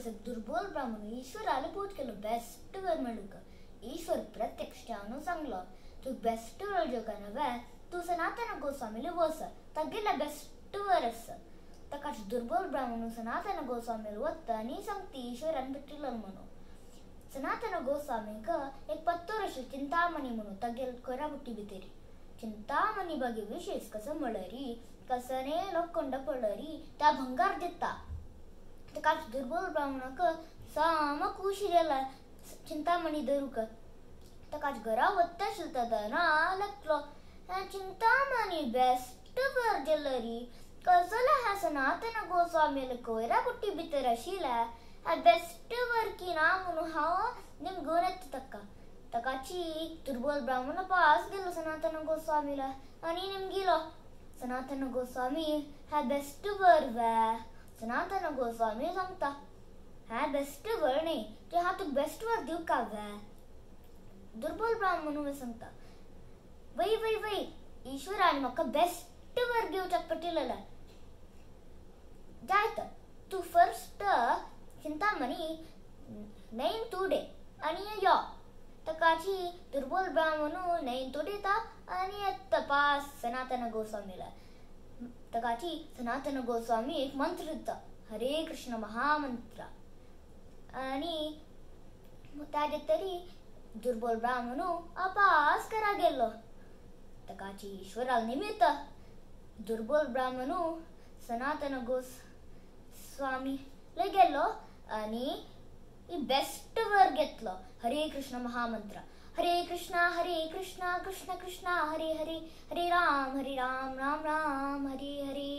दिवस एक दुर्बल ब्राह्मण ईश्वराला बोट केलं बेस्ट वर म्हणू का. ईश्वर प्रत्यक्षानं सांगलं तू बेस्ट वर जो का नव्हे तू सनातन गोस्वामीला वस तगेला बेस्ट वर अस तकाच दुर्बल ब्राह्मण सनातन गोस्वामीला वत्त आणि सांगती ईश्वरान बिಟ್ಟಿಲ್ಲ म्हणू. सनातन गोस्वामीक एक पत्तोरश चिंतामणी म्हणू तगेल कोरा बुट्टी बितेरी चिंतामणी ಬಗ್ಗೆ ವಿಶೇಷ ಕಸ ಮಳರಿ ಕಸನೇ ಲೊಕ್ಕೊಂಡ ಪಳರಿ ತಾ ಭಂಗಾರ ದಿತ್ತ तकाच दुर्बल ब्राह्मणक साम कुशिरेला चिंतामणी दरुक तकाच घरा वत्ता शिलतದ ना लक्लो चिंतामणी बेस्ट वर जलरी कसला हा सनातन गोस्वामीला कोयरा बुट्टी बितर शिला आ बेस्ट वर की नामनु हाव निम गोनत तक्का तकाची दुर्बल ब्राह्मण पास गेलो सनातन गोस्वामीला आणि निम गेलो सनातन गोस्वामी हा बेस्ट वर वा. सनातन गोस्वामी सांगता हा बेस्ट वर नाही ते हा तू बेस्ट वर देऊ का वा. दुर्बल ब्राह्मण सांगता वै वै वै ईश्वराने म्हाका बेस्ट वर घेवच्याक पटिल्लेला जायत तू फर्स्ट चिंतामणी नैन तोडे आणि यो तकाची दुर्बल ब्राह्मण नैन तोडेता आणि तपास सनातन गोस्वामीला तकाची सनातन गोस्वामी एक मंत्र दिता हरे कृष्ण महामंत्र आणि ताजे तरी दुर्बल ब्राह्मण अपास करा गेलो तकाची ईश्वराला निमित्त दुर्बल ब्राह्मण सनातन गोस्वामी ले गेलो आणि बेस्ट वर घेतलो हरे कृष्ण महामंत्र हरे कृष्ण कृष्ण कृष्ण हरे हरे हरे राम राम राम हरे हरे.